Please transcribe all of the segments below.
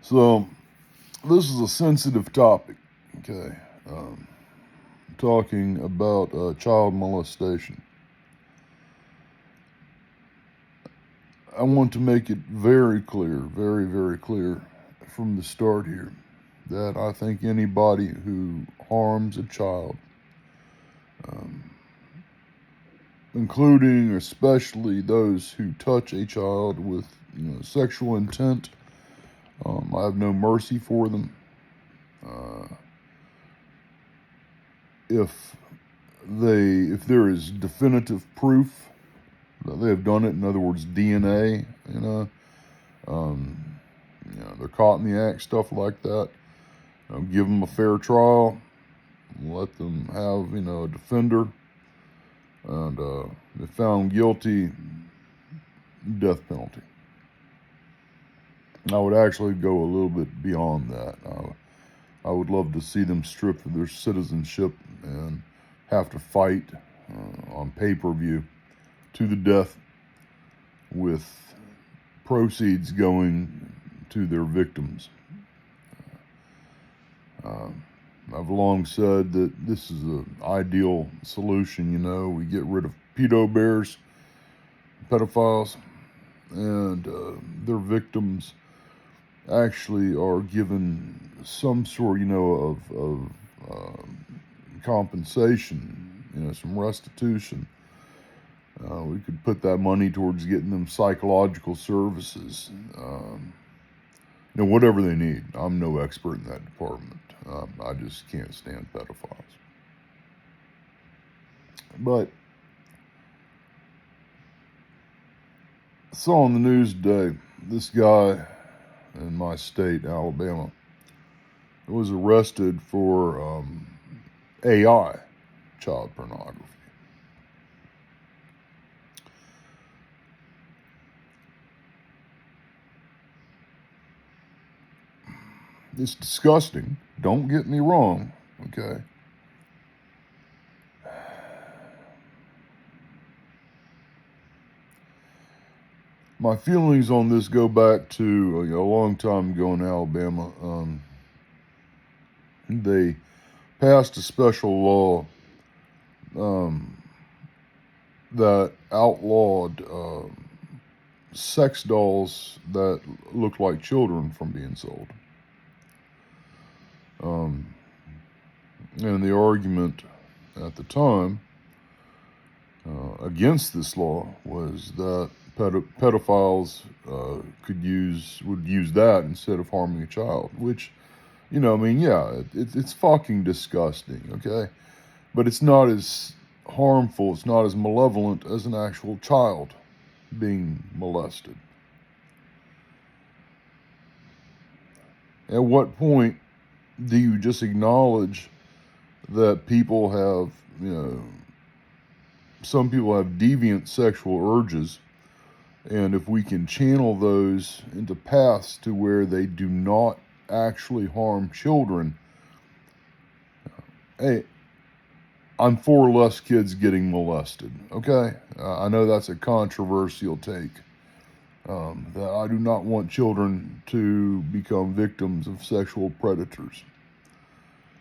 So, this is a sensitive topic, okay? Talking about child molestation. I want to make it very clear, very, very clear from the start here that I think anybody who harms a child, including especially those who touch a child with sexual intent, I have no mercy for them. If there is definitive proof that they have done it, in other words, DNA, they're caught in the act, stuff like that. Give them a fair trial, let them have a defender, and if found guilty, death penalty. I would actually go a little bit beyond that. I would love to see them stripped of their citizenship and have to fight on pay-per-view to the death, with proceeds going to their victims. I've long said that this is an ideal solution. We get rid of pedo bears, pedophiles, and their victims actually are given some sort, of compensation, some restitution. We could put that money towards getting them psychological services, whatever they need. I'm no expert in that department. I just can't stand pedophiles. But I saw on the news today, this guy in my state, Alabama, was arrested for AI, child pornography. It's disgusting. Don't get me wrong, okay? My feelings on this go back to a long time ago in Alabama. They passed a special law that outlawed sex dolls that looked like children from being sold. And the argument at the time against this law was that pedophiles would use that instead of harming a child, which, it's fucking disgusting, okay? But it's not as harmful, it's not as malevolent as an actual child being molested. At what point do you just acknowledge that people have, some people have deviant sexual urges, and if we can channel those into paths to where they do not actually harm children, hey, I'm for less kids getting molested, okay? I know that's a controversial take. That I do not want children to become victims of sexual predators.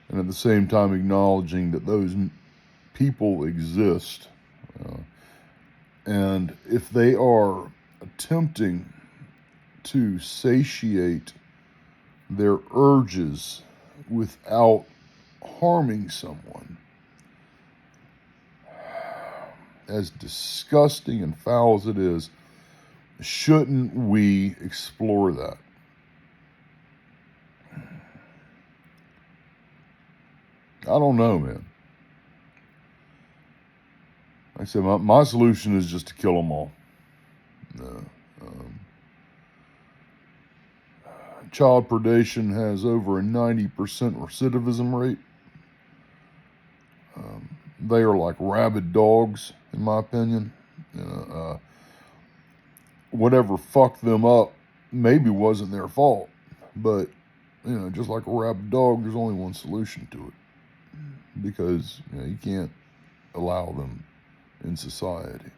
And at the same time acknowledging that those people exist. And if they are attempting to satiate their urges without harming someone, as disgusting and foul as it is, shouldn't we explore that? I don't know, man. Like I said, my solution is just to kill them all. Child predation has over a 90% recidivism rate. They are like rabid dogs, in my opinion. Whatever fucked them up maybe wasn't their fault, but just like a rabid dog, there's only one solution to it, because you can't allow them in society.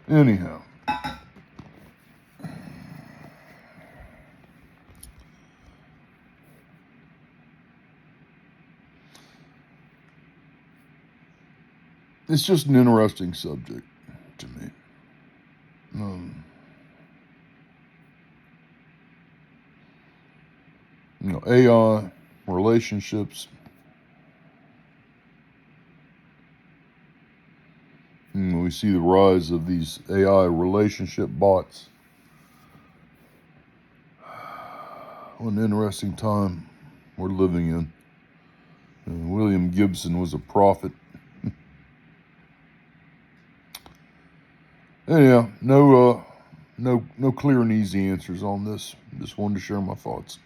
Anyhow. It's just an interesting subject to me. AI, relationships. We see the rise of these AI relationship bots. What an interesting time we're living in. William Gibson was a prophet. Anyhow, no clear and easy answers on this. Just wanted to share my thoughts.